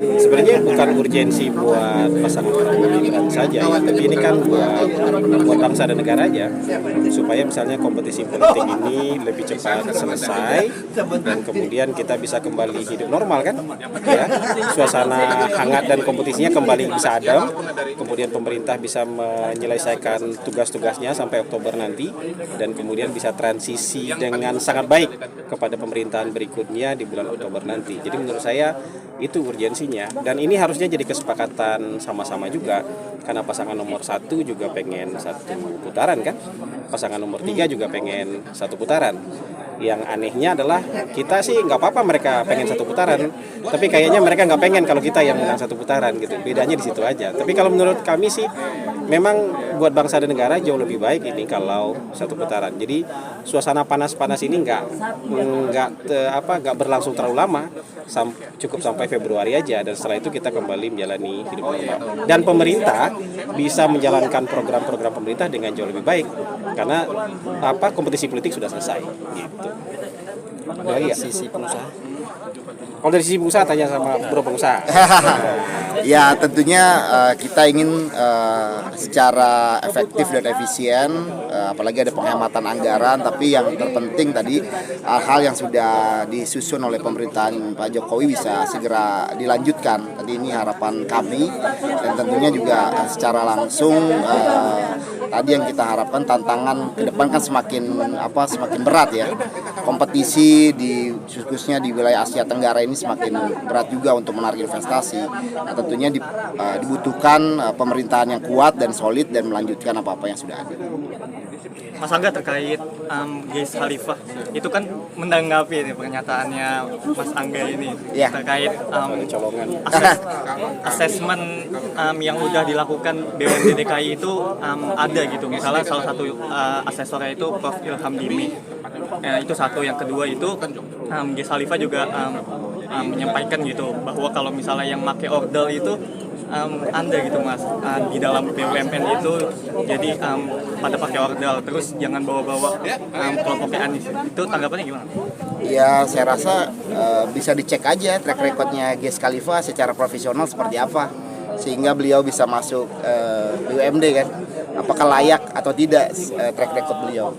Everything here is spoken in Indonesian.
Sebenarnya bukan urgensi buat pasangan Prabowo Gibran saja ya, tapi ini kan buat bangsa dan negara aja, supaya misalnya kompetisi politik ini lebih cepat selesai dan kemudian kita bisa kembali hidup normal kan, ya suasana hangat dan kompetisinya kembali bisa adem, kemudian pemerintah bisa menyelesaikan tugas-tugasnya sampai Oktober nanti dan kemudian bisa transisi dengan sangat baik kepada pemerintahan berikutnya di bulan Oktober nanti. Jadi menurut saya itu urgensinya, dan ini harusnya jadi kesepakatan sama-sama juga, karena pasangan nomor 1 juga pengen satu putaran kan, pasangan nomor 3 juga pengen satu putaran. Yang anehnya adalah kita sih nggak apa-apa mereka pengen satu putaran, tapi kayaknya mereka nggak pengen kalau kita yang menang satu putaran gitu. Bedanya di situ aja. Tapi kalau menurut kami sih memang buat bangsa dan negara jauh lebih baik ini kalau satu putaran. Jadi suasana panas-panas ini nggak berlangsung terlalu lama, cukup sampai Februari aja, dan setelah itu kita kembali menjalani hidup normal. Dan pemerintah bisa menjalankan program-program pemerintah dengan jauh lebih baik karena kompetisi politik sudah selesai gitu. Dari sisi pengusaha. Kalau dari sisi pengusaha tanya sama bro pengusaha. Ya tentunya kita ingin secara efektif dan efisien, apalagi ada penghematan anggaran, tapi yang terpenting tadi hal yang sudah disusun oleh pemerintahan Pak Jokowi bisa segera dilanjutkan. Tadi ini harapan kami, dan tentunya juga secara langsung tadi yang kita harapkan tantangan ke depan kan semakin berat ya. Kompetisi khususnya di wilayah Asia Tenggara ini semakin berat juga untuk menarik investasi. Nah, tentunya dibutuhkan pemerintahan yang kuat dan solid dan melanjutkan apa-apa yang sudah ada. Mas Angga, terkait Gez Khalifah, itu kan menanggapi nih pernyataannya Mas Angga ini ya, terkait asesmen yang udah dilakukan BUMD DKI itu ada gitu. Misalnya salah satu asesornya itu Prof. Ilham Dimi. Itu satu. Yang kedua itu Gez Khalifah juga menyampaikan gitu bahwa kalau misalnya yang pakai ordal itu Anda gitu Mas, di dalam BUMN itu jadi pada pakai ordal, terus jangan bawa-bawa kelompoknya Anies. Itu tanggapannya gimana? Ya saya rasa bisa dicek aja track recordnya Gez Khalifah secara profesional seperti apa, sehingga beliau bisa masuk BUMD kan, apakah layak atau tidak track record beliau.